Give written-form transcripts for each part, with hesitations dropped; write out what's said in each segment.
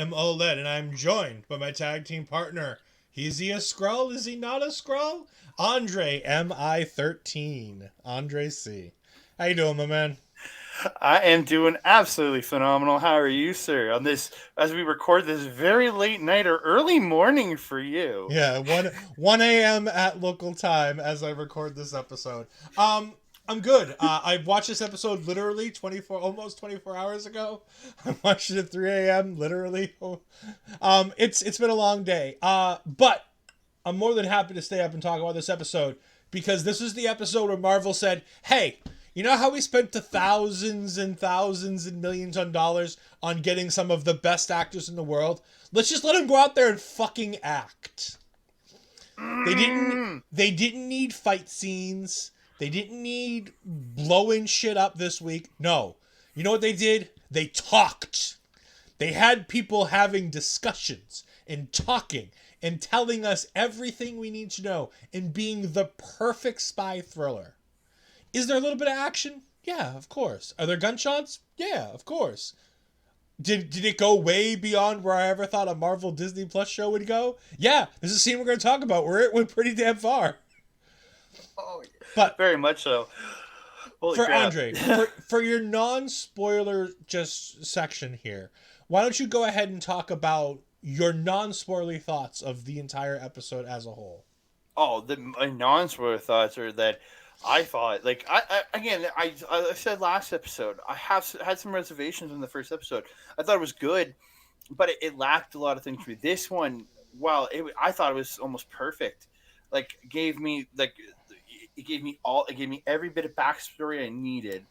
am Ol'Ed, and I'm joined by my tag team partner. Is he a Skrull? Is he not a Skrull? Andre MI13. Andre C. How you doing, my man? I am doing absolutely phenomenal. How are you, sir? On this, as we record this very late night or early morning for you. Yeah, 1 a.m. at local time as I record this episode. I'm good. I watched this episode literally 24 hours ago. I watched it at 3 a.m. literally. It's been a long day. But I'm more than happy to stay up and talk about this episode because this is the episode where Marvel said, "Hey, you know how we spent the thousands and thousands and millions on dollars on getting some of the best actors in the world? Let's just let them go out there and fucking act." They didn't Mm. they didn't need fight scenes. They didn't need blowing shit up this week. No. You know what they did? They talked. They had people having discussions and talking and telling us everything we need to know and being the perfect spy thriller. Is there a little bit of action? Yeah, of course. Are there gunshots? Yeah, of course. Did it go way beyond where I ever thought a Marvel Disney Plus show would go? Yeah, this is a scene we're going to talk about where it went pretty damn far. Oh, But very much so. Holy for crap. Andre, for your non-spoiler just section here, why don't you go ahead and talk about your non-spoilery thoughts of the entire episode as a whole? My non-spoiler thoughts are that I thought, like, I said last episode, I have had some reservations in the first episode. I thought it was good, but it lacked a lot of things for me. This one, I thought it was almost perfect. Like, it gave me every bit of backstory I needed,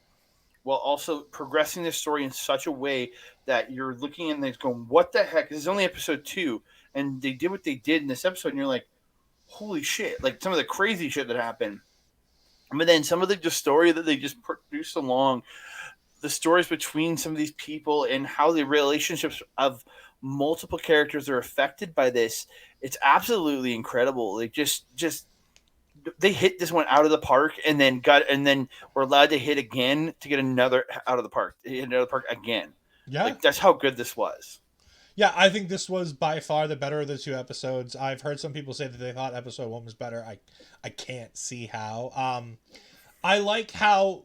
while also progressing the story in such a way that you're looking at this going, "What the heck?" This is only episode 2, and they did what they did in this episode, and you're like, "Holy shit!" Like some of the crazy shit that happened. But then some of the story that they just produced along the stories between some of these people and how the relationships of multiple characters are affected by this, it's absolutely incredible. Like just they hit this one out of the park and then we're allowed to hit again to get another out of the park, hit another park again. Yeah. Like that's how good this was. Yeah, I think this was by far the better of the two episodes. I've heard some people say that they thought episode 1 was better. I can't see how. I like how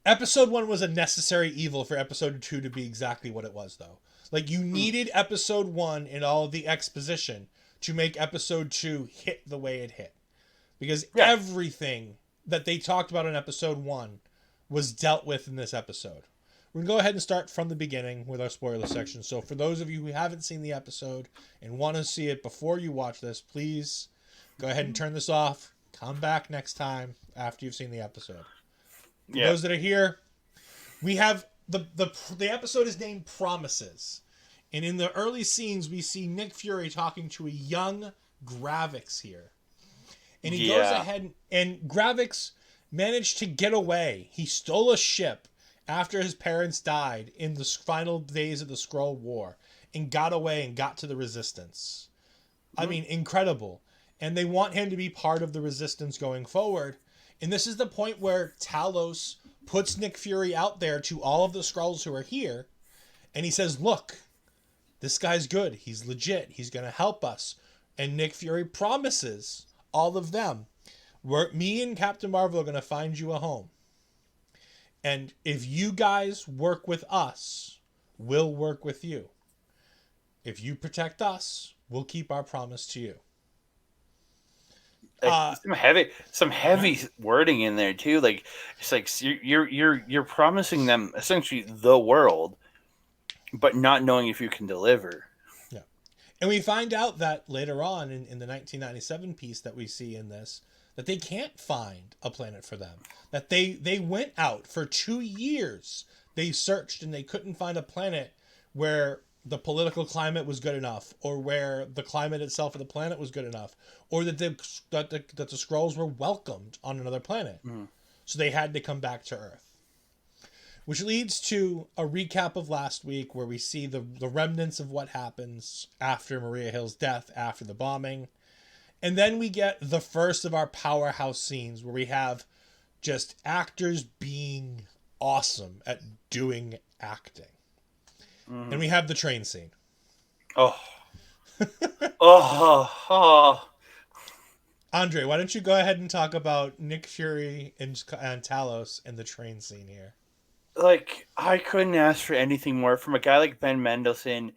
episode 1 was a necessary evil for episode 2 to be exactly what it was, though. Like, you needed episode 1 and all of the exposition to make episode 2 hit the way it hit. Because Yeah. everything that they talked about in episode 1 was dealt with in this episode. We're going to go ahead and start from the beginning with our spoiler section. So, for those of you who haven't seen the episode and want to see it before you watch this, please go ahead and turn this off. Come back next time after you've seen the episode. For Yeah. those that are here, we have the episode is named Promises. And in the early scenes, we see Nick Fury talking to a young Gravix here. And he goes Yeah. ahead and Gravix managed to get away. He stole a ship after his parents died in the final days of the Skrull War and got away and got to the Resistance. I mean, incredible. And they want him to be part of the Resistance going forward. And this is the point where Talos puts Nick Fury out there to all of the Skrulls who are here. And he says, "Look, this guy's good. He's legit. He's going to help us." And Nick Fury promises all of them, me and Captain Marvel are going to find you a home. And if you guys work with us, we'll work with you. If you protect us, we'll keep our promise to you. Like, some heavy wording in there too. Like it's like you're promising them essentially the world, but not knowing if you can deliver. Yeah. And we find out that later on in the 1997 piece that we see in this, that they can't find a planet for them. That they went out for 2 years. They searched and they couldn't find a planet where the political climate was good enough, or where the climate itself of the planet was good enough, or that the Skrulls were welcomed on another planet. So they had to come back to Earth. Which leads to a recap of last week where we see the remnants of what happens after Maria Hill's death, after the bombing. And then we get the first of our powerhouse scenes where we have just actors being awesome at doing acting. And we have the train scene. Oh, oh. Andre, why don't you go ahead and talk about Nick Fury and Talos in the train scene here? Like I couldn't ask for anything more from a guy like Ben Mendelsohn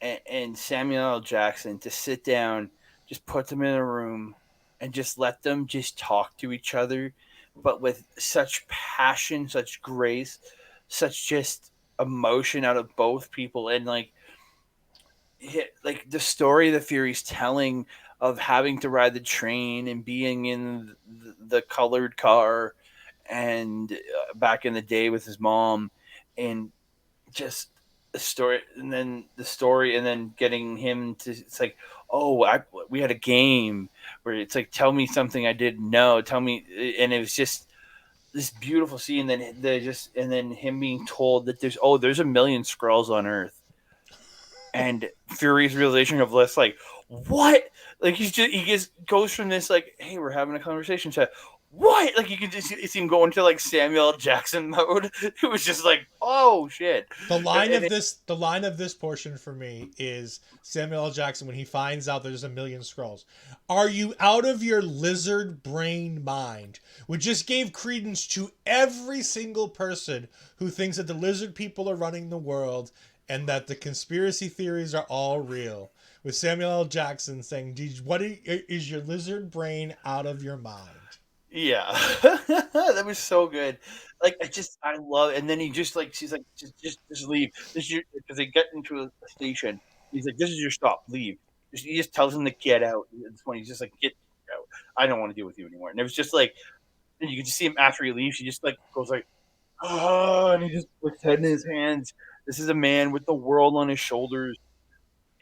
and Samuel L. Jackson to sit down, just put them in a room, and just let them just talk to each other, but with such passion, such grace, such just emotion out of both people, and like the story the Fury's telling of having to ride the train and being in the colored car and back in the day with his mom and just the story and then getting him to it's like we had a game where it's like tell me something I didn't know tell me and it was just this beautiful scene and then him being told that there's a million Skrulls on Earth and Fury's realization of this, like, what? Like he just goes from this like, hey, we're having a conversation chat. What? Like you can just see him go into like Samuel L. Jackson mode. It was just like, oh shit. The line of this portion for me is Samuel L. Jackson when he finds out there's a million scrolls. Are you out of your lizard brain mind? Which just gave credence to every single person who thinks that the lizard people are running the world and that the conspiracy theories are all real. With Samuel L. Jackson saying, is your lizard brain out of your mind? Yeah, that was so good. Like I love. And then he just like she's like just leave. This is your because they get into a station. He's like, this is your stop. Leave. He just tells him to get out. At this point, he's just like, get out. I don't want to deal with you anymore. And it was just like, and you can just see him after he leaves. He just like goes like, oh, and he just puts head in his hands. This is a man with the world on his shoulders,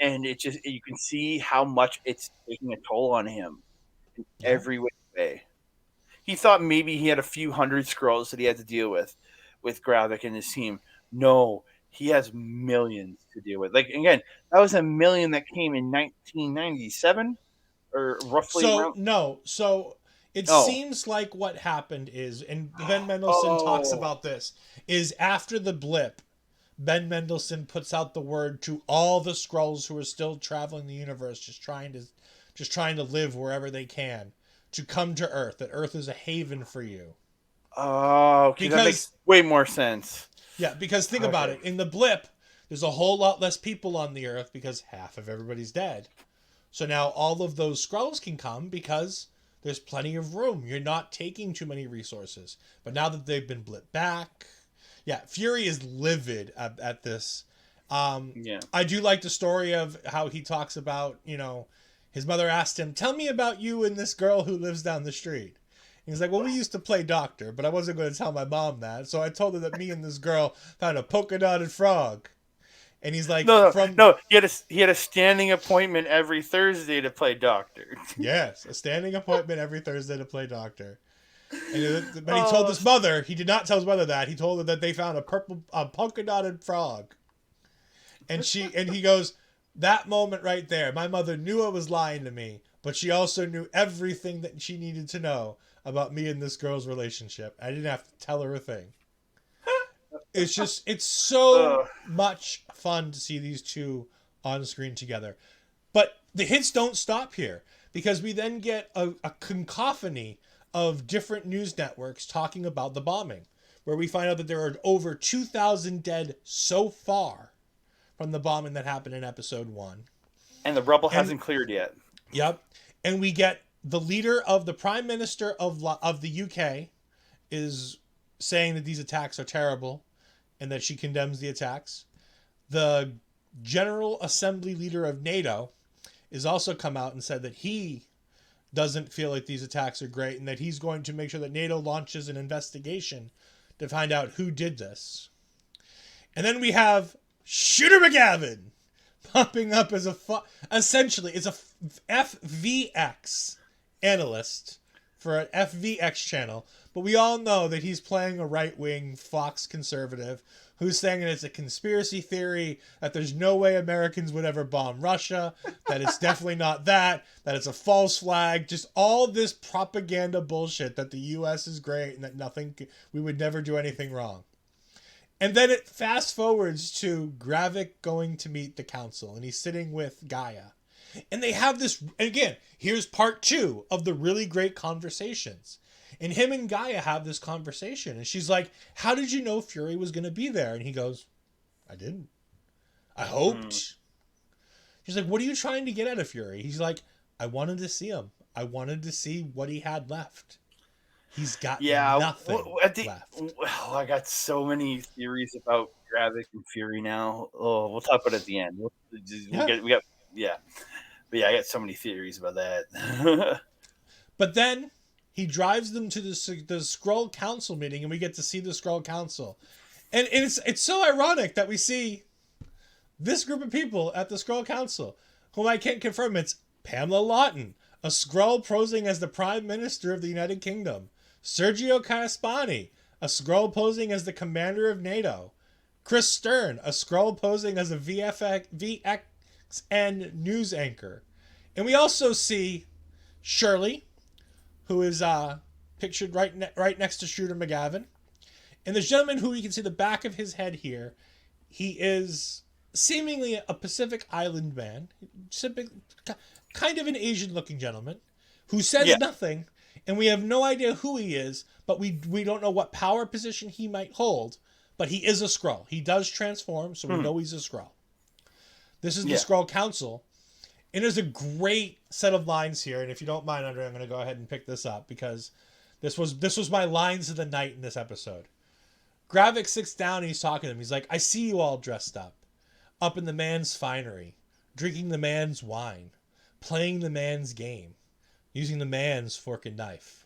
and it just you can see how much it's taking a toll on him in Yeah. every way. He thought maybe he had a few hundred Skrulls that he had to deal with Gravik and his team. No, he has millions to deal with. Like again, that was a million that came in 1997 or roughly So around. no, so it Oh, seems like what happened is, and Ben Mendelsohn talks oh, about this, is after the blip, Ben Mendelsohn puts out the word to all the Skrulls who are still traveling the universe, just trying to live wherever they can, to come to Earth. That Earth is a haven for you. oh, okay, that makes Because way more sense. because think about Okay. it, in the blip, there's a whole lot less people on the Earth because half of everybody's dead. So now all of those Skrulls can come because there's plenty of room. You're not taking too many resources. But now that they've been blipped back, yeah, Fury is livid at this. Yeah. I do like the story of how he talks about, his mother asked him, "Tell me about you and this girl who lives down the street." He's like, "Well, we used to play doctor, but I wasn't going to tell my mom that. So I told her that me and this girl found a polka dotted frog." And he's like, No, no, from no. He had a standing appointment every Thursday to play doctor. yes, a standing appointment every Thursday to play doctor. But he told Oh, his mother, he did not tell his mother that. He told her that they found a polka dotted frog. And he goes, that moment right there, my mother knew I was lying to me, but she also knew everything that she needed to know about me and this girl's relationship. I didn't have to tell her a thing. It's so uh, much fun to see these two on screen together. But the hits don't stop here because we then get a cacophony of different news networks talking about the bombing, where we find out that there are over 2,000 dead so far from the bombing that happened in episode 1. and the rubble And hasn't cleared yet. yep, and we get the leader of the prime minister of the UK is saying that these attacks are terrible and that she condemns the attacks. The General Assembly leader of NATO has also come out and said that he doesn't feel like these attacks are great and that he's going to make sure that NATO launches an investigation to find out who did this. And then we have Shooter McGavin popping up as essentially it's a FVX analyst for an FVX channel, but we all know that he's playing a right-wing Fox conservative who's saying that it's a conspiracy theory, that there's no way Americans would ever bomb Russia, that it's definitely not that it's a false flag, just all this propaganda bullshit that the US is great and that we would never do anything wrong. And then it fast forwards to Gravik going to meet the council, and he's sitting with Gaia. And they have this, and again, here's part 2 of the really great conversations. And him and Gaia have this conversation, and she's like, how did you know Fury was going to be there? And he goes, I didn't. I hoped. She's like, what are you trying to get out of Fury? He's like, I wanted to see him. I wanted to see what he had left. He's got nothing left. Well, I got so many theories about Gravik and Fury now. Oh, we'll talk about it at the end. But yeah, I got so many theories about that. But then he drives them to the Skrull Council meeting, and we get to see the Skrull Council. And it's so ironic that we see this group of people at the Skrull Council, whom I can't confirm. It's Pamela Lawton, a Skrull posing as the Prime Minister of the United Kingdom. Sergio Caraspani, a Skrull posing as the Commander of NATO. Chris Stern, a Skrull posing as a VXN news anchor. And we also see Shirley, who is pictured right next to Shooter McGavin. And this gentleman who you can see the back of his head here, he is seemingly a Pacific Island man, kind of an Asian-looking gentleman, who says nothing, and we have no idea who he is, but we don't know what power position he might hold, but he is a Skrull. He does transform, so we know he's a Skrull. This is the Skrull Council, and there's a great set of lines here, and if you don't mind, Andre, I'm going to go ahead and pick this up, because this was my lines of the night in this episode. Gravik sits down and he's talking to them. He's like, I see you all dressed up in the man's finery, drinking the man's wine, playing the man's game, using the man's fork and knife.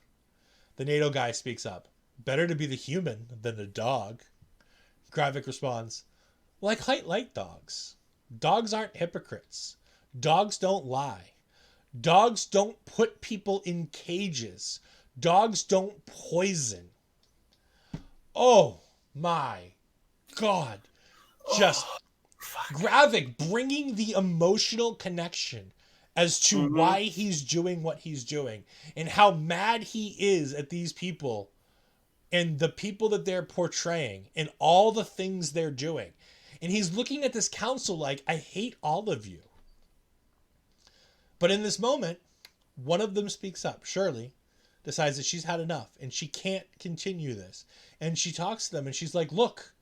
The NATO guy speaks up. Better to be the human than the dog. Gravik responds, well, I quite like dogs. Dogs aren't hypocrites. Dogs don't lie. Dogs don't put people in cages. Dogs don't poison. Oh my God. Just Gravik bringing the emotional connection as to why he's doing what he's doing and how mad he is at these people and the people that they're portraying and all the things they're doing. And he's looking at this council like, I hate all of you. But in this moment, one of them speaks up. Shirley decides that she's had enough and she can't continue this. And she talks to them and she's like, look,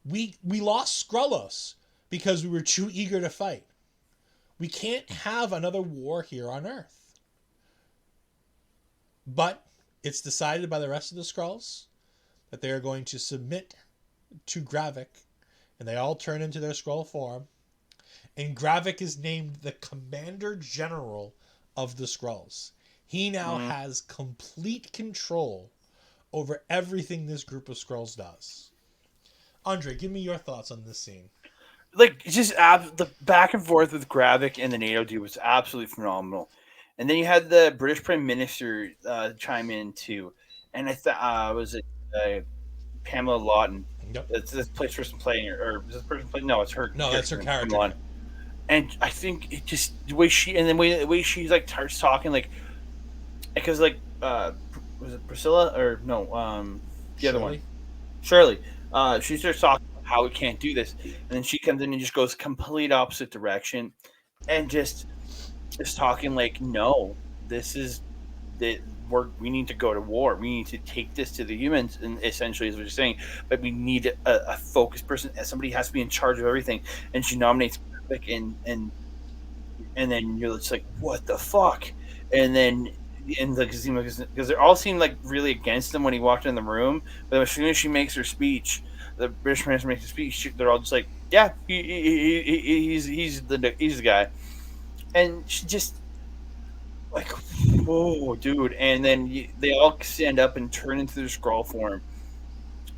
we lost Skrullos because we were too eager to fight. We can't have another war here on Earth. But it's decided by the rest of the Skrulls that they are going to submit to Gravik, and they all turn into their Skrull form. And Gravik is named the Commander General of the Skrulls. He now has complete control over everything this group of Skrulls does. Andre, give me your thoughts on this scene. Like, just the back and forth with Gravik and the NATO dude was absolutely phenomenal. And then you had the British Prime Minister chime in too, and I thought was it Pamela Lawton? Yep. That's this person playing, or is this person playing? No, it's her. No, that's her character. And I think it just the way she and the way she like starts talking, like because like was it Priscilla or no the other one, Shirley. She starts talking about how we can't do this, and then she comes in and just goes complete opposite direction, and just is talking like, no, this is that we need to go to war. We need to take this to the humans, and essentially is what you're saying. But we need a focused person. Somebody has to be in charge of everything. And she nominates Gravik, and then you're just like, what the fuck? And then because they all seem like really against him when he walked in the room. But as soon as she makes her speech, the British minister makes a speech, they're all just like, yeah, he's the guy. And she just like, whoa, dude. And then they all stand up and turn into their Skrull form.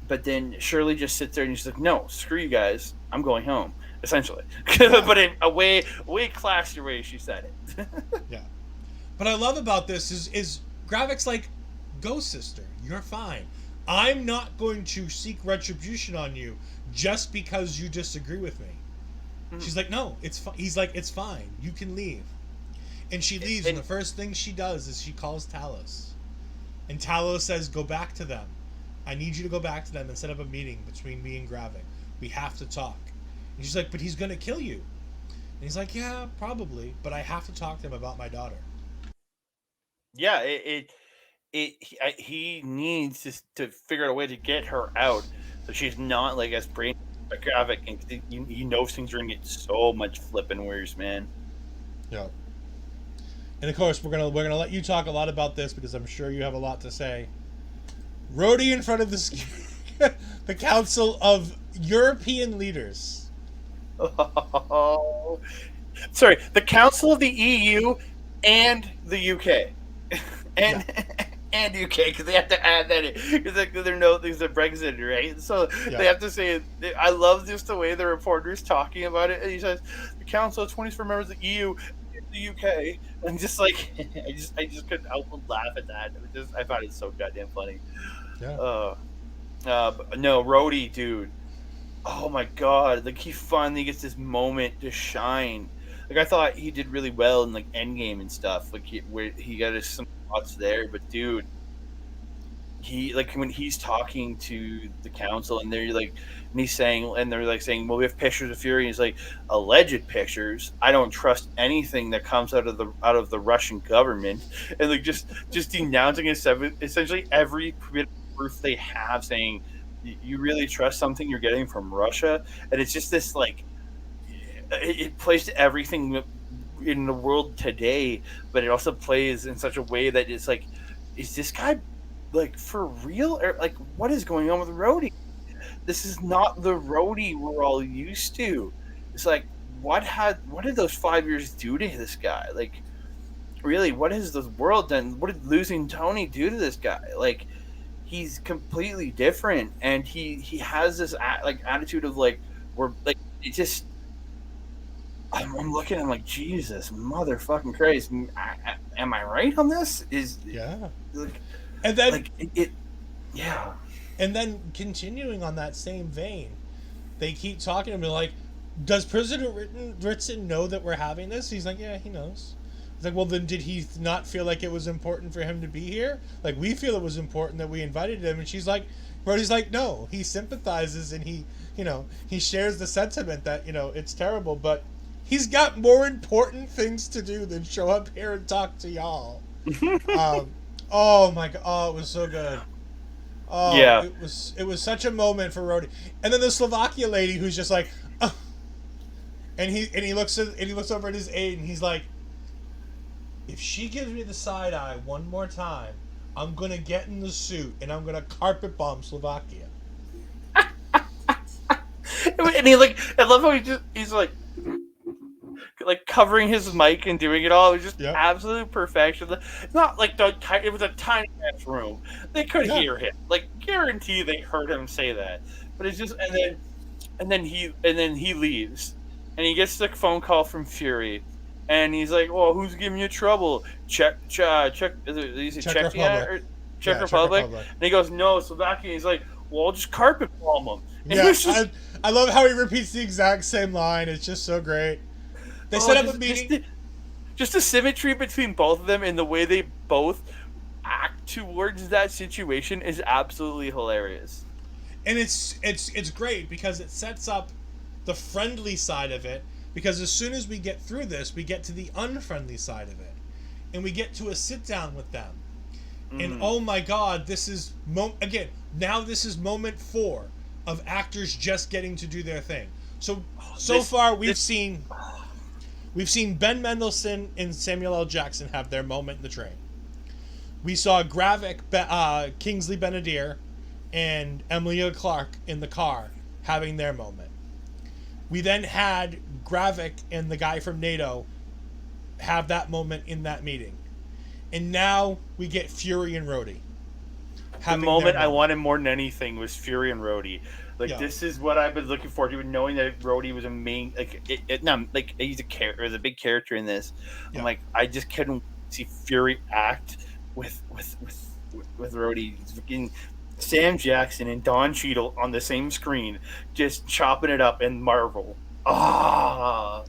But then Shirley just sits there and she's like, no, screw you guys. I'm going home, essentially. But in a way classier way she said it. Yeah. What I love about this is Gravik's like, go, sister. You're fine. I'm not going to seek retribution on you just because you disagree with me. Mm-hmm. She's like, no, it's fine. He's like, it's fine. You can leave. And she leaves, and the first thing she does is she calls Talos. And Talos says, go back to them. I need you to go back to them and set up a meeting between me and Gravik. We have to talk. And she's like, but he's gonna kill you. And he's like, yeah, probably, but I have to talk to him about my daughter. Yeah, he needs to figure out a way to get her out, so she's not like as brain graphic, and you know things are gonna get so much flipping worse, man. Yeah. And of course, we're gonna let you talk a lot about this because I'm sure you have a lot to say. Rhodey in front of the Council of European Leaders. Oh, sorry, the Council of the EU and the UK, and and UK, because they have to add that in because they're no there's a Brexit, right? So they have to say. I love just the way the reporter's talking about it. And he says the Council of 24 members of the EU. The UK, and just like I just couldn't help but laugh at that. I found it so goddamn funny. Yeah. No, Rhodey, dude. Oh my god! Like he finally gets this moment to shine. Like I thought he did really well in like Endgame and stuff. Like where he got his some thoughts there, but dude, he like when he's talking to the council and they're like and he's saying and they're like saying, well, we have pictures of Fury, and he's like, alleged pictures, I don't trust anything that comes out of the Russian government, and like just denouncing essentially every bit of proof they have, saying you really trust something you're getting from Russia. And it's just this like it plays to everything in the world today, but it also plays in such a way that it's like, is this guy like for real, or like what is going on with Rhodey? This is not the Rhodey we're all used to. It's like what did those 5 years do to this guy? Like really, what has the world done? What did losing Tony do to this guy? Like he's completely different, and he has this like attitude of like we're like it just. I'm looking at him like, Jesus, motherfucking Christ! Am I right on this? Like, and then like yeah. And then continuing on that same vein, they keep talking to me like, does President Ritson know that we're having this? He's like, yeah, he knows. It's like, well, then did he not feel like it was important for him to be here? Like, we feel it was important that we invited him. And she's like, Brody's like, no, he sympathizes and he shares the sentiment that, it's terrible, but he's got more important things to do than show up here and talk to y'all. Oh my god! Oh, it was so good. Oh, yeah. It was such a moment for Rhodey. And then the Slovakia lady who's just like, and he looks over at his aide and he's like, if she gives me the side eye one more time, I'm gonna get in the suit and I'm gonna carpet bomb Slovakia. And he like, I love how he's like covering his mic and doing it all. It was just absolute perfection. It's not like it was a tiny ass room. They could hear him. Like guarantee they heard him say that. But it's just and then he leaves, and he gets the phone call from Fury, and he's like, "Well, who's giving you trouble? Czech Republic. And he goes, "No, Slovakia." He's like, "Well, I'll just carpet bomb him." And I love how he repeats the exact same line. It's just so great. They set up a meeting. Just the symmetry between both of them and the way they both act towards that situation is absolutely hilarious. And it's great because it sets up the friendly side of it, because as soon as we get through this, we get to the unfriendly side of it. And we get to a sit down with them. And oh my god, this is this is moment 4 of actors just getting to do their thing. So far we've seen Ben Mendelsohn and Samuel L. Jackson have their moment in the train. We saw Gravik, Kingsley Benadir, and Emilia Clarke in the car having their moment. We then had Gravik and the guy from NATO have that moment in that meeting. And now we get Fury and Rhodey. The moment I wanted more than anything was Fury and Rhodey. Like this is what I've been looking forward to, knowing that Rhodey was a main he's a big character in this. Yeah. I'm like, I just couldn't see Fury act with Rhodey. Fucking Sam Jackson and Don Cheadle on the same screen, just chopping it up in Marvel. And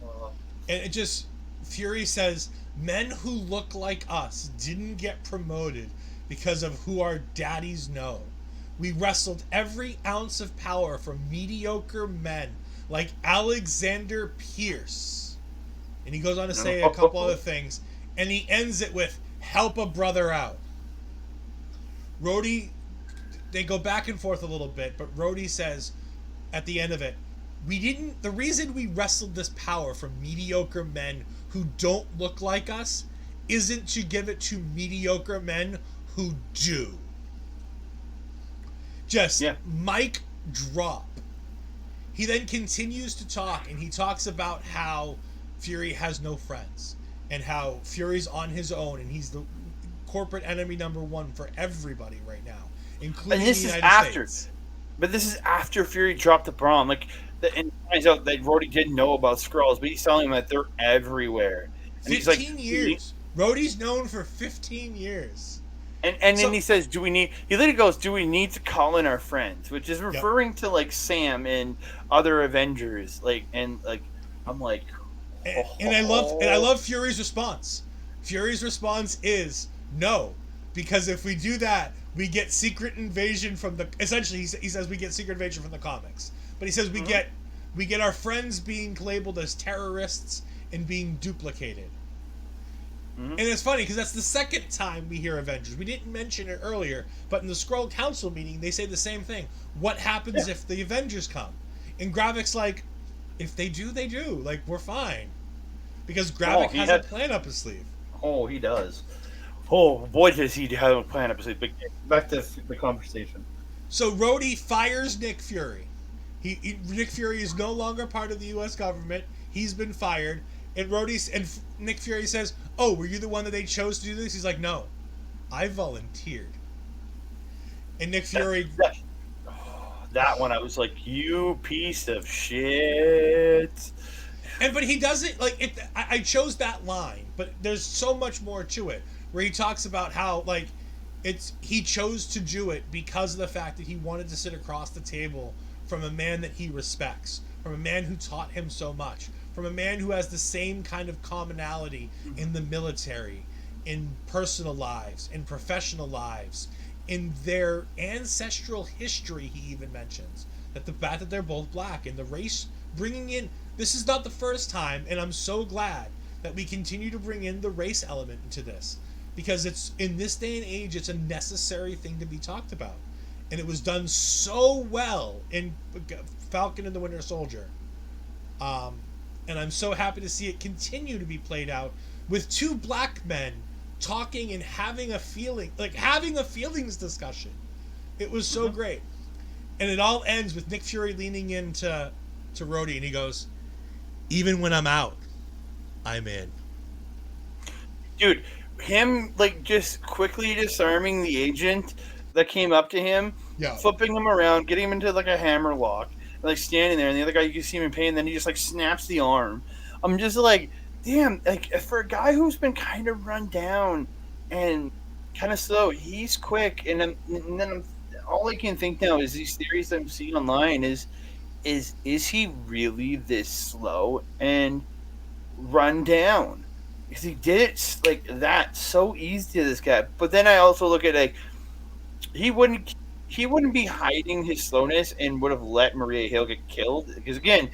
it just Fury says, men who look like us didn't get promoted because of who our daddies know. we wrestled every ounce of power from mediocre men like Alexander Pierce. And he goes on to say a couple other things. And he ends it with, help a brother out. Rhodey, they go back and forth a little bit, but Rhodey says at the end of it, the reason we wrestled this power from mediocre men who don't look like us isn't to give it to mediocre men who do. Just mic drop. He then continues to talk, and he talks about how Fury has no friends and how Fury's on his own, and he's the corporate enemy number one for everybody right now, including the United States. But this is after Fury dropped the bomb. And it finds out that Rhodey didn't know about Skrulls, but he's telling him that they're everywhere. And 15 years. Rhodey's known for 15 years. And then he says, he literally goes, do we need to call in our friends? Which is referring to, like, Sam and other Avengers. I'm like... And I love Fury's response. Fury's response is no, because if we do that, we get secret invasion from the. Essentially, he says we get secret invasion from the comics, but he says we get our friends being labeled as terrorists and being duplicated. And it's funny because that's the second time we hear Avengers. We didn't mention it earlier, but in the Skrull Council meeting, they say the same thing. What happens if the Avengers come? And Gravik's like, if they do, they do. Like, we're fine. Because Gravik has a plan up his sleeve. Oh, he does. Oh, boy, does he have a plan up his sleeve. But back to the conversation. So Rhodey fires Nick Fury. Nick Fury is no longer part of the U.S. government. He's been fired. And Nick Fury says, oh, were you the one that they chose to do this? He's like, no, I volunteered. And Nick Fury... That one, I was like, you piece of shit. But he doesn't, like, I chose that line, but there's so much more to it, where he talks about how, like, he chose to do it because of the fact that he wanted to sit across the table from a man that he respects, from a man who taught him so much, from a man who has the same kind of commonality in the military, in personal lives, in professional lives, in their ancestral history. He even mentions that the fact that they're both black and the race bringing in, this is not the first time, and I'm so glad that we continue to bring in the race element into this, because it's, in this day and age, it's a necessary thing to be talked about, and it was done so well in Falcon and the Winter Soldier, and I'm so happy to see it continue to be played out with two black men talking and having a feelings discussion. It was so great. And it all ends with Nick Fury leaning into Rhodey, and he goes, even when I'm out, I'm in. Dude, him, like, just quickly disarming the agent that came up to him, flipping him around, getting him into, like, a hammer lock, and, like, standing there, and the other guy, you can see him in pain, and then he just, like, snaps the arm. I'm just like, damn, like, for a guy who's been kind of run down and kind of slow, he's quick. And then all I can think now is these theories that I'm seeing online is he really this slow and run down? Because he did it like that so easy to this guy. But then I also look at, like, he wouldn't be hiding his slowness and would have let Maria Hill get killed. Because again,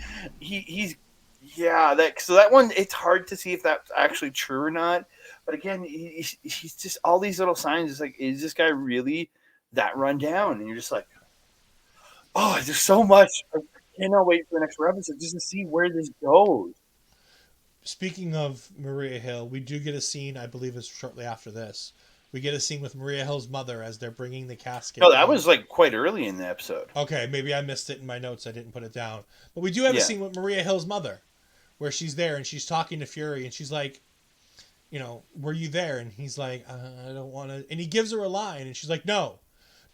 that one, it's hard to see if that's actually true or not. But again, he's just all these little signs. It's like, is this guy really that run down? And you're just like, oh, there's so much. I cannot wait for the next episode just to see where this goes. Speaking of Maria Hill, we do get a scene, I believe it's shortly after this. We get a scene with Maria Hill's mother as they're bringing the casket. No, that was like quite early in the episode. Okay, maybe I missed it in my notes. I didn't put it down. But we do have a scene with Maria Hill's mother where she's there and she's talking to Fury and she's like, you know, were you there? And he's like, I don't want to. And he gives her a line and she's like, no,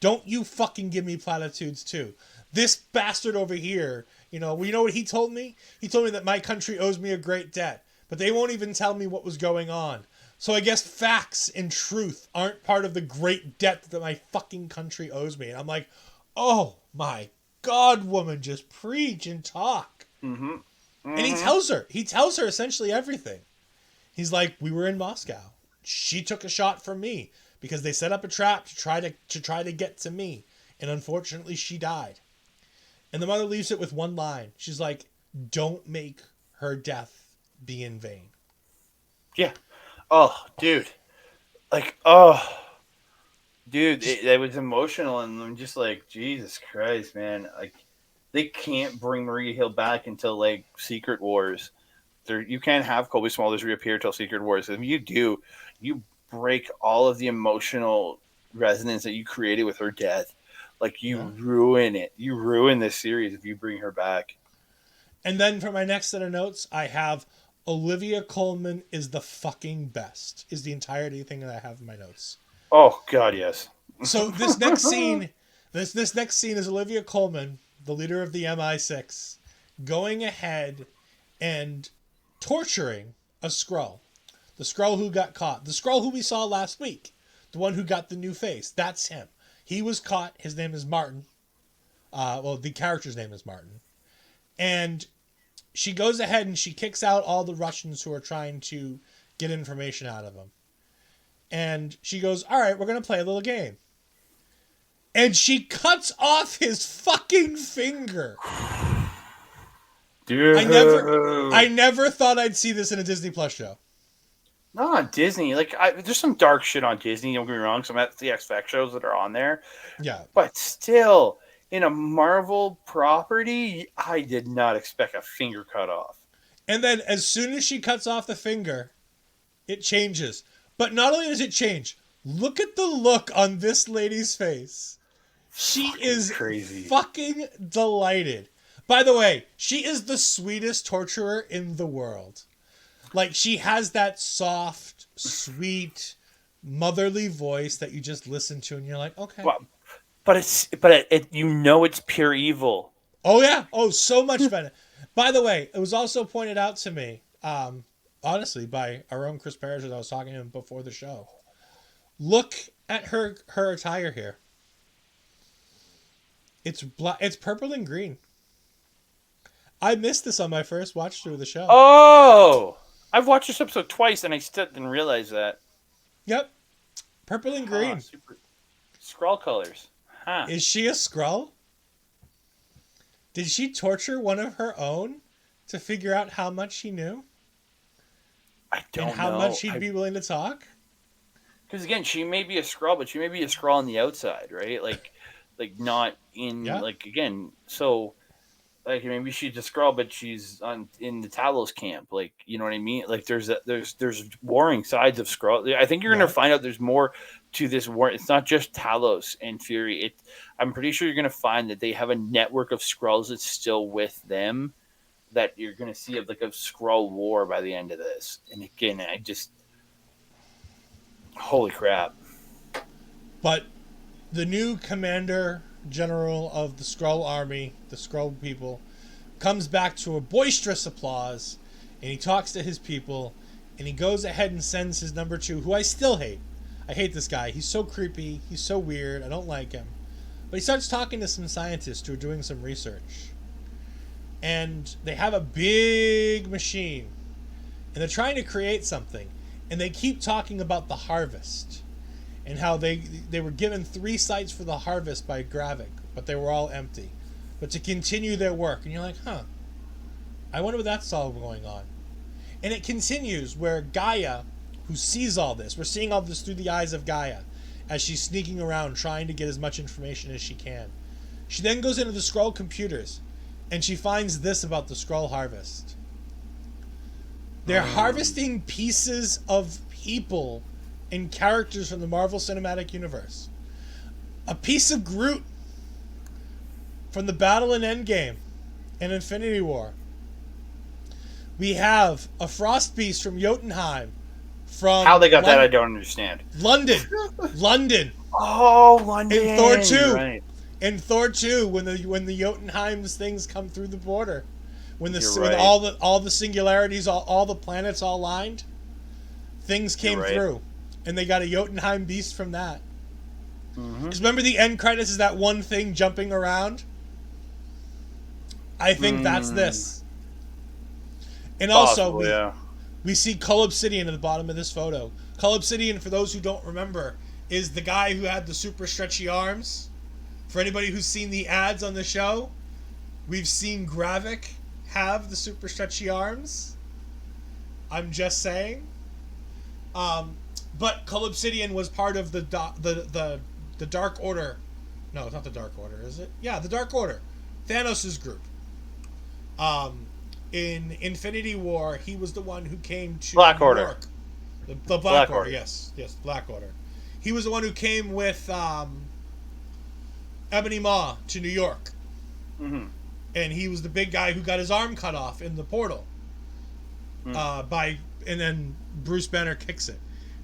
don't you fucking give me platitudes too. This bastard over here, you know what he told me? He told me that my country owes me a great debt, but they won't even tell me what was going on. So I guess facts and truth aren't part of the great debt that my fucking country owes me. And I'm like, oh my God, woman, just preach and talk. Mm-hmm. Mm-hmm. And he tells her essentially everything. He's like, we were in Moscow. She took a shot from me because they set up a trap to try to get to me. And unfortunately, she died. And the mother leaves it with one line. She's like, don't make her death be in vain. Yeah. Oh, dude. Like, oh, dude, it was emotional, and I'm just like, Jesus Christ, man. Like, they can't bring Maria Hill back until like Secret Wars. You can't have Kobe Smulders reappear till Secret Wars. If you do, you break all of the emotional resonance that you created with her death. Like, you Yeah. ruin it. You ruin this series if you bring her back. And then for my next set of notes, I have Olivia Colman is the fucking best. Is the entirety thing that I have in my notes. Oh God, yes. So this next scene, this next scene is Olivia Colman, the leader of the MI6, going ahead and torturing a Skrull. The Skrull who got caught. The Skrull who we saw last week. The one who got the new face. That's him. He was caught. His name is Martin. The character's name is Martin. And she goes ahead and she kicks out all the Russians who are trying to get information out of him. And she goes, all right, we're going to play a little game. And she cuts off his fucking finger. Dude. I never thought I'd see this in a Disney Plus show. Not on Disney. Like, there's some dark shit on Disney. Don't get me wrong. Some of the X-Factor shows that are on there. Yeah. But still, in a Marvel property, I did not expect a finger cut off. And then as soon as she cuts off the finger, it changes. But not only does it change, look at the look on this lady's face. She is crazy. Fucking delighted. By the way, she is the sweetest torturer in the world. Like, she has that soft, sweet, motherly voice that you just listen to and you're like, okay. Well, but it you know it's pure evil. Oh yeah. Oh, so much better. By the way, it was also pointed out to me, honestly, by our own Chris Parrish as I was talking to him before the show. Look at her attire here. It's it's purple and green. I missed this on my first watch through of the show. Oh, I've watched this episode twice and I still didn't realize that. Yep, purple and green. Super Skrull colors. Huh. Is she a Skrull? Did she torture one of her own to figure out how much she knew? I don't know. And how much she'd be willing to talk? Because again, she may be a Skrull, but she may be a Skrull on the outside, right? Like not in like again. So like maybe she's a Skrull, but she's in the Talos camp. Like, you know what I mean? Like there's warring sides of Skrull. I think you're gonna find out there's more to this war. It's not just Talos and Fury. I'm pretty sure you're gonna find that they have a network of Skrulls that's still with them. That you're gonna see like a Skrull war by the end of this. And again, holy crap. But the new commander general of the Skrull army, the Skrull people, comes back to a boisterous applause, and he talks to his people, and he goes ahead and sends his number 2, who I still hate. I hate this guy. He's so creepy. He's so weird. I don't like him. But he starts talking to some scientists who are doing some research. And they have a big machine, and they're trying to create something, and they keep talking about the harvest and how they were given 3 sites for the harvest by Gravik, but they were all empty. But to continue their work, and you're like, I wonder what that's all going on. And it continues where Gaia, who sees all this, we're seeing all this through the eyes of Gaia as she's sneaking around trying to get as much information as she can. She then goes into the Skrull computers, and she finds this about the Skrull harvest. They're harvesting pieces of people and characters from the Marvel Cinematic Universe. A piece of Groot from the battle in Endgame and Infinity War. We have a Frost Beast from Jotunheim. From how they got that, I don't understand. London. Oh, London. In Thor 2. Right. In Thor 2, when the Jotunheim's things come through the border, when Right. when all the singularities, all the planets all lined, things came Right. through, and they got a Jotunheim beast from that. Mm-hmm. Because remember the end credits is that one thing jumping around. I think that's this. And also, we see Cull Obsidian at the bottom of this photo. Cull Obsidian, for those who don't remember, is the guy who had the super stretchy arms For anybody who's seen the ads on the show, we've seen Gravik have the super stretchy arms. I'm just saying. But Calypsidian was part of the Dark Order. No, it's not the Dark Order, is it? Yeah, the Dark Order. Thanos' group. In Infinity War, he was the one who came to Black New Order. York. The Black Order, yes, Black Order. He was the one who came with Ebony Maw to New York. Mm-hmm. And he was the big guy who got his arm cut off in the portal. And then Bruce Banner kicks it.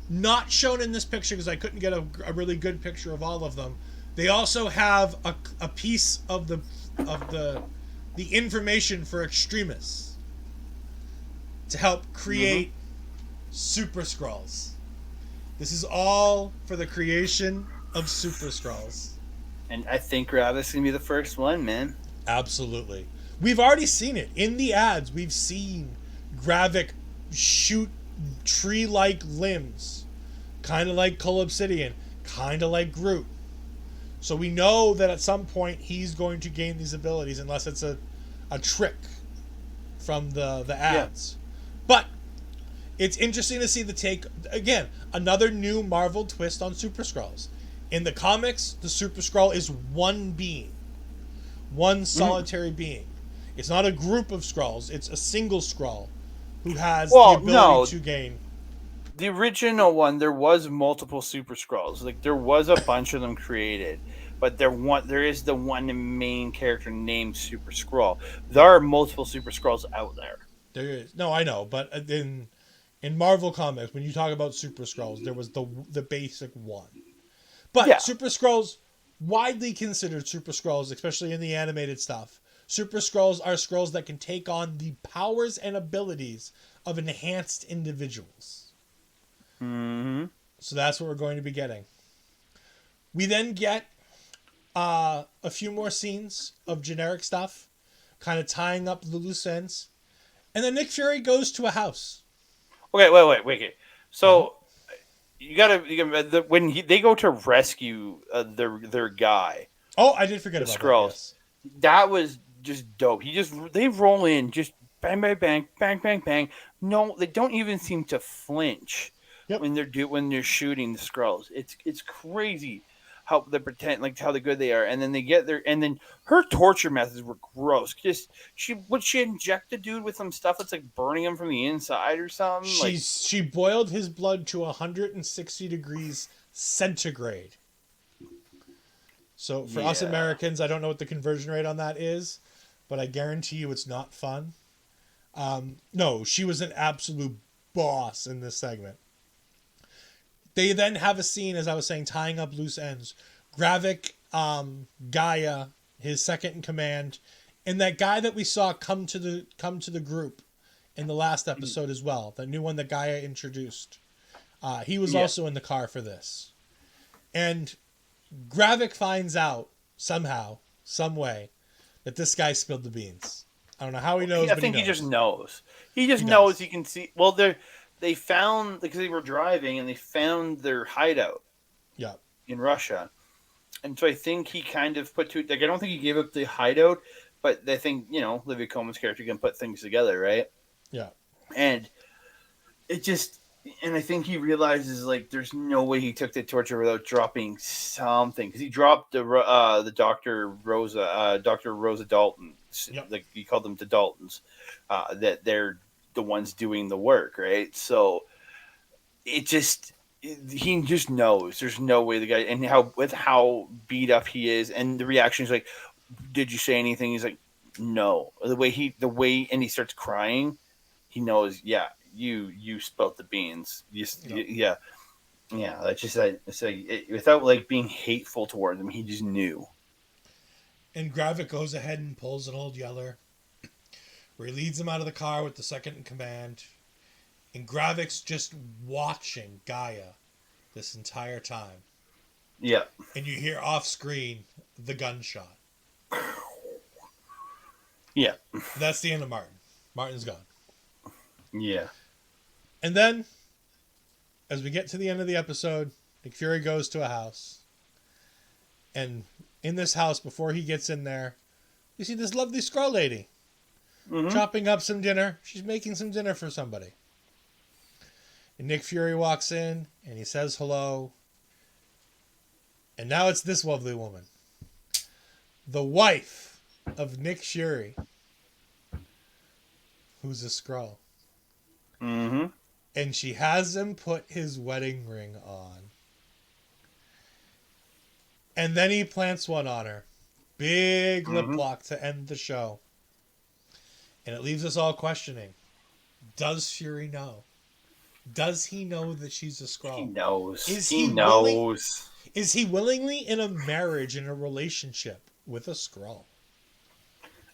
Not shown in this picture because I couldn't get a really good picture of all of them. They also have a piece of the information for extremists to help create Super Skrulls. This is all for the creation of Super Skrulls. And I think Gravik's gonna be the first one, man. Absolutely. We've already seen it. In the ads, we've seen Gravik shoot tree-like limbs. Kind of like Calypsidian. Kind of like Groot. So we know that at some point he's going to gain these abilities unless it's a trick from the ads. Yeah. But it's interesting to see the take. Again, another new Marvel twist on Super Skrulls. In the comics, the Super Skrull is one being. One solitary being. It's not a group of Skrulls. It's a single Skrull who has the ability to gain. The original one, there was multiple Super Skrulls. Like there was a bunch of them created, but there is the one main character named Super Skrull. There are multiple Super Skrulls out there. There is. No, I know, but in Marvel Comics, when you talk about Super Skrulls, there was the basic one. But Super Skrulls, widely considered Super Skrulls, especially in the animated stuff, Super Skrulls are Skrulls that can take on the powers and abilities of enhanced individuals. Mm-hmm. So that's what we're going to be getting. We then get a few more scenes of generic stuff, kind of tying up the loose ends. And then Nick Fury goes to a house. Okay, wait. So you gotta when they go to rescue their guy. Oh, I did forget about Skrulls. That, yes. That was just dope. They roll in just bang, bang, bang, bang, bang, bang. No, they don't even seem to flinch when they're shooting the Skrulls. It's crazy how they pretend like how good they are, and then they get there, and then her torture methods were gross. Just would she inject the dude with some stuff that's like burning him from the inside or something? She boiled his blood to 160 degrees centigrade. So for us Americans, I don't know what the conversion rate on that is, but I guarantee you it's not fun. No, she was an absolute boss in this segment. They then have a scene, as I was saying, tying up loose ends. Gravik, Gaia, his second in command, and that guy that we saw come to the group in the last episode as well, the new one that Gaia introduced. He was also in the car for this. And Gravik finds out somehow, some way, that this guy spilled the beans. I don't know how he knows. I think he just knows. He just knows. He can see. Well, they found, because they were driving and they found their hideout. Yeah. In Russia, and so I think he kind of put I don't think he gave up the hideout, but I think Olivia Colman's character can put things together, right? Yeah. And I think he realizes like there's no way he took the torture without dropping something, because he dropped the Dr. Rosa Dalton. Yep. Like he called them the Daltons, that they're the ones doing the work, right? So he just knows there's no way the guy, and how beat up he is, and the reaction is like, did you say anything? He's like, no. The way and he starts crying, he knows. Yeah, you spilled the beans. Yeah. That's just it's like without like being hateful towards him, he just knew. And Gravik goes ahead and pulls an old Yeller, where he leads him out of the car with the second in command. And Gravik's just watching Gaia this entire time. Yeah. And you hear off screen the gunshot. Yeah. That's the end of Martin. Martin's gone. Yeah. And then, as we get to the end of the episode, Nick Fury goes to a house. And in this house before he gets in there, we see this lovely Skrull lady Mm-hmm. chopping up some dinner. She's making some dinner for somebody. And Nick Fury walks in and he says hello. And now it's this lovely woman, the wife of Nick Fury, who's a Skrull. Mm-hmm. And she has him put his wedding ring on. And then he plants one on her. Big lip lock to end the show. And it leaves us all questioning. Does Fury know? Does he know that she's a Skrull? He knows. He knows. Is he willingly in a marriage, in a relationship with a Skrull?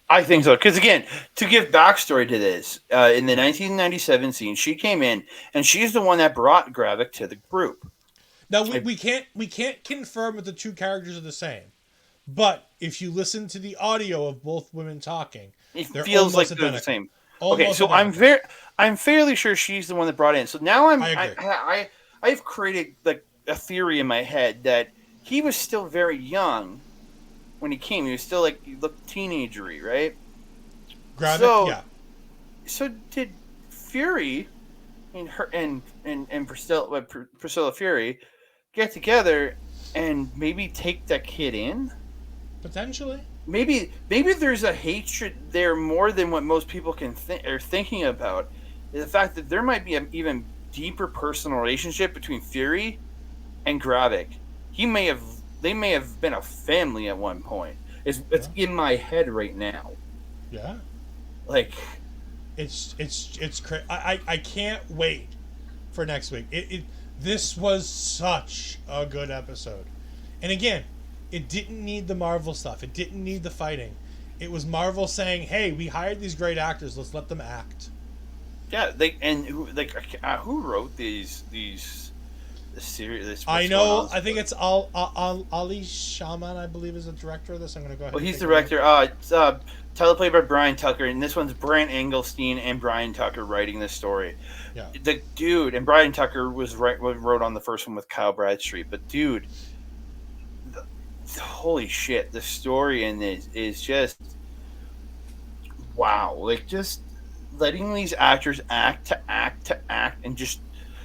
I think so. Because, again, to give backstory to this, in the 1997 scene, she came in, and she's the one that brought Gravik to the group. Now, we can't confirm that the two characters are the same. But if you listen to the audio of both women talking, it they're feels like almost they're the same. Almost okay, so identical. I'm fairly sure she's the one that brought it in. So now I agree. I've created like a theory in my head that he was still very young when he came. He was still like, he looked teenagery, right? Gravik, yeah. So did Fury and her and Priscilla Fury get together and maybe take that kid in? Potentially. Maybe there's a hatred there more than what most people are thinking about. The fact that there might be an even deeper personal relationship between Fury and Gravik. They may have been a family at one point. It's in my head right now. Yeah. Like, it's crazy. I can't wait for next week. This was such a good episode. And again, it didn't need the Marvel stuff. It didn't need the fighting. It was Marvel saying, "Hey, we hired these great actors. Let's let them act." Yeah, who wrote these series? I know. I think it's Ali Shaman, I believe, is the director of this. I'm going to go ahead. Well, he's the director. It's teleplayed by Brian Tucker, and this one's Brant Engelstein and Brian Tucker writing this story. Yeah. The dude, and Brian Tucker wrote on the first one with Kyle Bradstreet, but dude, holy shit, the story in this is just wow. Like, just letting these actors act and just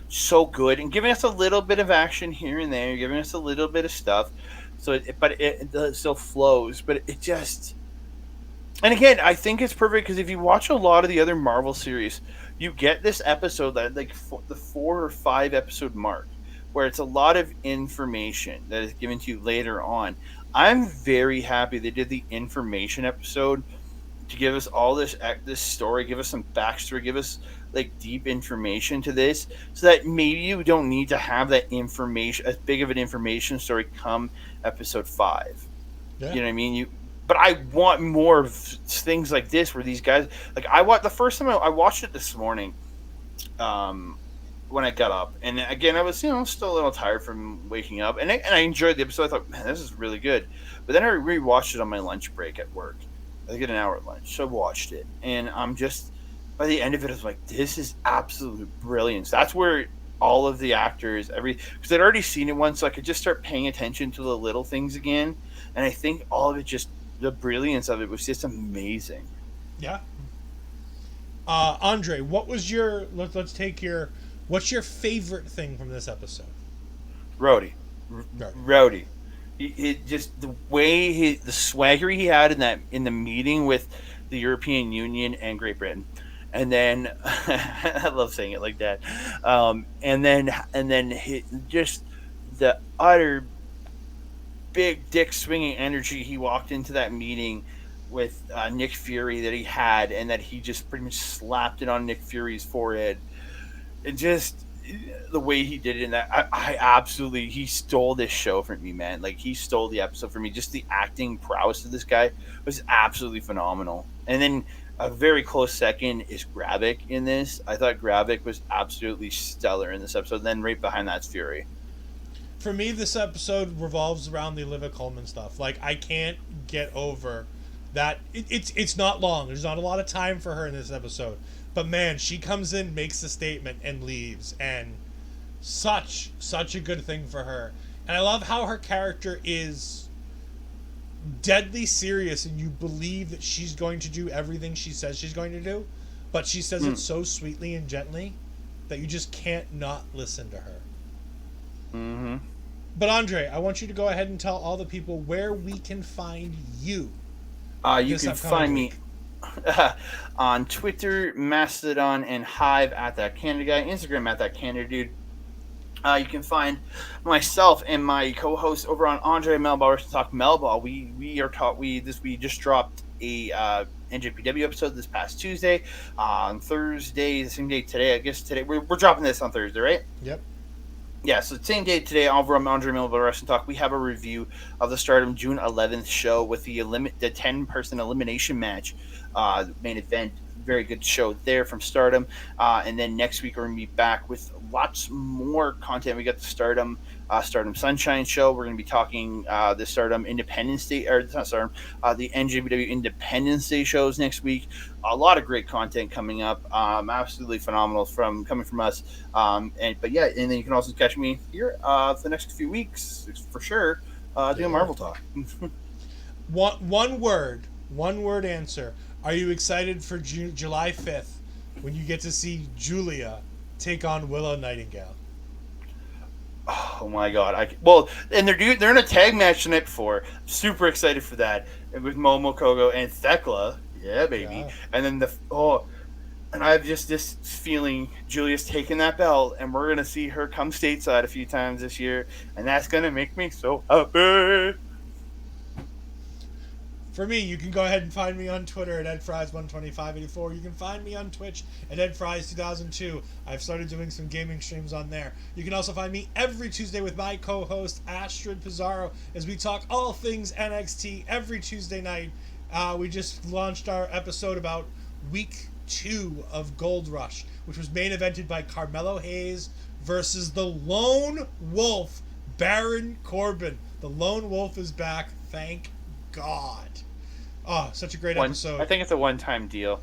so good, and giving us a little bit of action here and there, giving us a little bit of stuff, so it still flows, but it just, and again, I think it's perfect because if you watch a lot of the other Marvel series, you get this episode that like the 4 or 5 episode mark where it's a lot of information that is given to you later on. I'm very happy they did the information episode to give us all this story, give us some backstory, give us like deep information to this, so that maybe you don't need to have that information, as big of an information story, come episode 5. Yeah. You know what I mean? But I want more of things like this where these guys, like, the first time I watched it this morning, when I got up, and again I was still a little tired from waking up, and I enjoyed the episode. I thought, man, this is really good. But then I rewatched it on my lunch break at work. I get an hour at lunch, so I watched it, and I'm just, by the end of it, I was like, this is absolute brilliance. That's where all of the actors, because I'd already seen it once, so I could just start paying attention to the little things again, and I think all of it, just the brilliance of it was just amazing. Yeah. Andre, what was what's your favorite thing from this episode? Rhodey. He just the way the swagger he had in the meeting with the European Union and Great Britain, and then I love saying it like that, and then just the utter big dick swinging energy he walked into that meeting with Nick Fury that he had, and that he just pretty much slapped it on Nick Fury's forehead. And just the way he did it, and that I absolutely, he stole this show from me, man. Like, he stole the episode from me. Just the acting prowess of this guy was absolutely phenomenal. And then a very close second is Gravik in this. I thought Gravik was absolutely stellar in this episode. And then right behind that's Fury. For me, this episode revolves around the Olivia Colman stuff. Like, I can't get over that. It's not long. There's not a lot of time for her in this episode. But man, she comes in, makes a statement, and leaves. And such a good thing for her. And I love how her character is deadly serious and you believe that she's going to do everything she says she's going to do, but she says it so sweetly and gently that you just can't not listen to her. Mm-hmm. But Andre, I want you to go ahead and tell all the people where we can find you. You can find me on Twitter, Mastodon, and Hive at that Canada guy. Instagram at that Canada dude. You can find myself and my co-host over on Andre Melball Wrestling Talk Melball. We just dropped a NJPW episode this past Tuesday. On Thursday, the same day today. I guess today we're dropping this on Thursday, right? Yep. Yeah, so same day today, over on Andre Melville Wrestling Talk, we have a review of the Stardom June 11th show with the 10-person elimination match main event. Very good show there from Stardom. And then next week, we're going to be back with lots more content. We got the Stardom Sunshine show. We're going to be talking the Stardom Independence Day, or not Stardom, the NJPW Independence Day shows next week. A lot of great content coming up. Absolutely phenomenal coming from us. And then you can also catch me here for the next few weeks for sure doing Marvel Talk. One word answer. Are you excited for July 5th when you get to see Julia take on Willow Nightingale? Oh my God! And they're in a tag match the night before. Super excited for that, and with Momo Kogo and Thekla. Yeah, baby. Yeah. And then and I have just this feeling Julia's taking that belt, and we're gonna see her come stateside a few times this year, and that's gonna make me so happy. For me, you can go ahead and find me on Twitter at EdFries12584. You can find me on Twitch at EdFries2002. I've started doing some gaming streams on there. You can also find me every Tuesday with my co-host Astrid Pizarro as we talk all things NXT every Tuesday night. We just launched our episode about Week 2 of Gold Rush, which was main evented by Carmelo Hayes versus the Lone Wolf, Baron Corbin. The Lone Wolf is back. Thank God. Oh, such a great episode. I think it's a one-time deal.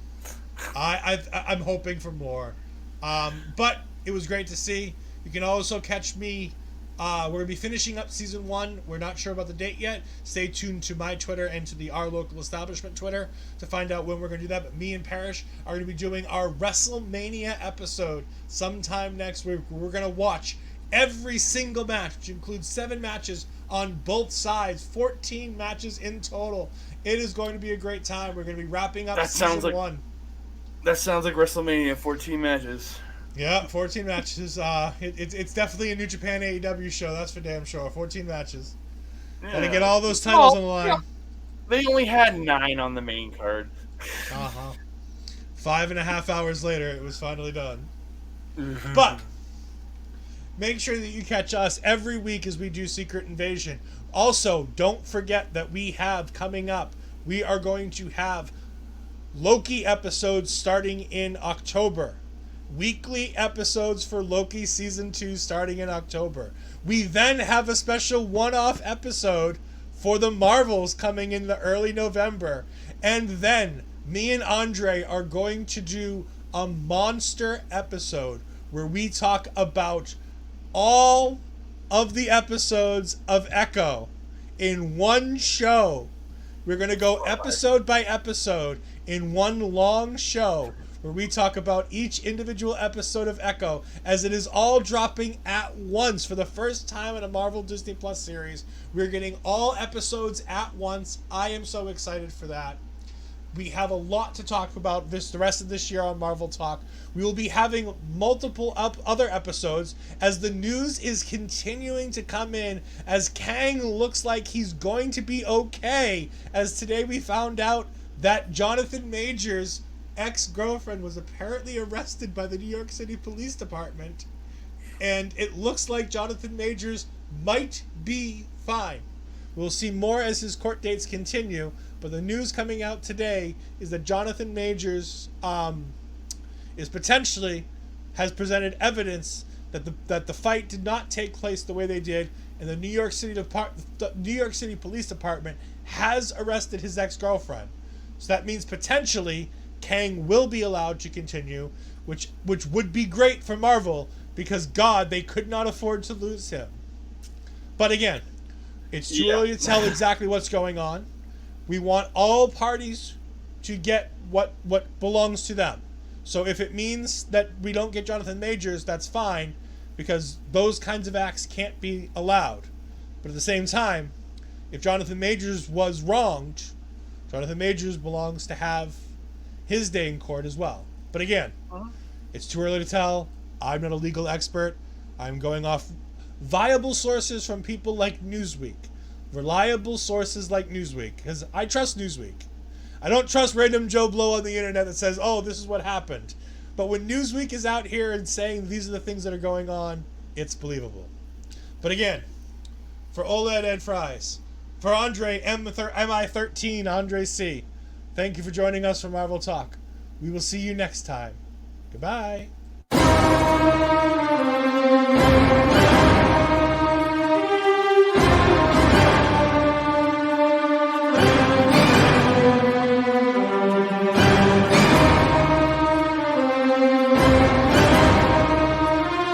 I'm hoping for more. But it was great to see. You can also catch me. We're going to be finishing up Season 1. We're not sure about the date yet. Stay tuned to my Twitter and to the Our Local Establishment Twitter to find out when we're going to do that. But me and Parrish are going to be doing our WrestleMania episode sometime next week. We're going to watch every single match, which includes 7 matches on both sides, 14 matches in total. It is going to be a great time. We're going to be wrapping up Season 1. That sounds like WrestleMania, 14 matches. Yeah, 14 matches. It's definitely a New Japan AEW show, that's for damn sure. 14 matches. Yeah. Gotta get all those titles on the line. Yeah. They only had 9 on the main card. 5.5 hours later, it was finally done. Mm-hmm. But make sure that you catch us every week as we do Secret Invasion. Also, don't forget that we have coming up, we are going to have Loki episodes starting in October. Weekly episodes for Loki Season 2 starting in October. We then have a special one-off episode for the Marvels coming in the early November. And then me and Andre are going to do a monster episode where we talk about all of the episodes of Echo in one show. We're going to go episode by episode in one long show where we talk about each individual episode of Echo as it is all dropping at once for the first time in a Marvel Disney Plus series. We're getting all episodes at once. I am so excited for that. We have a lot to talk about the rest of this year on Marvel Talk. We will be having multiple other episodes as the news is continuing to come in as Kang looks like he's going to be okay. As today we found out that Jonathan Majors' ex-girlfriend was apparently arrested by the New York City Police Department. And it looks like Jonathan Majors might be fine. We'll see more as his court dates continue. But the news coming out today is that Jonathan Majors has presented evidence that the fight did not take place the way they did, and the New York City Police Department has arrested his ex-girlfriend. So that means potentially Kang will be allowed to continue, which would be great for Marvel because God, they could not afford to lose him. But again, It's too early to tell exactly what's going on. We want all parties to get what belongs to them. So if it means that we don't get Jonathan Majors, that's fine, because those kinds of acts can't be allowed. But at the same time, if Jonathan Majors was wronged, Jonathan Majors belongs to have his day in court as well. But again, it's too early to tell. I'm not a legal expert. I'm going off viable sources from people like Newsweek. Reliable sources like Newsweek. Because I trust Newsweek. I don't trust random Joe Blow on the internet that says, oh, this is what happened. But when Newsweek is out here and saying these are the things that are going on, it's believable. But again, for Ol'Ed Ed Fries, for Andre MI13 Andre C, thank you for joining us for Marvel Talk. We will see you next time. Goodbye.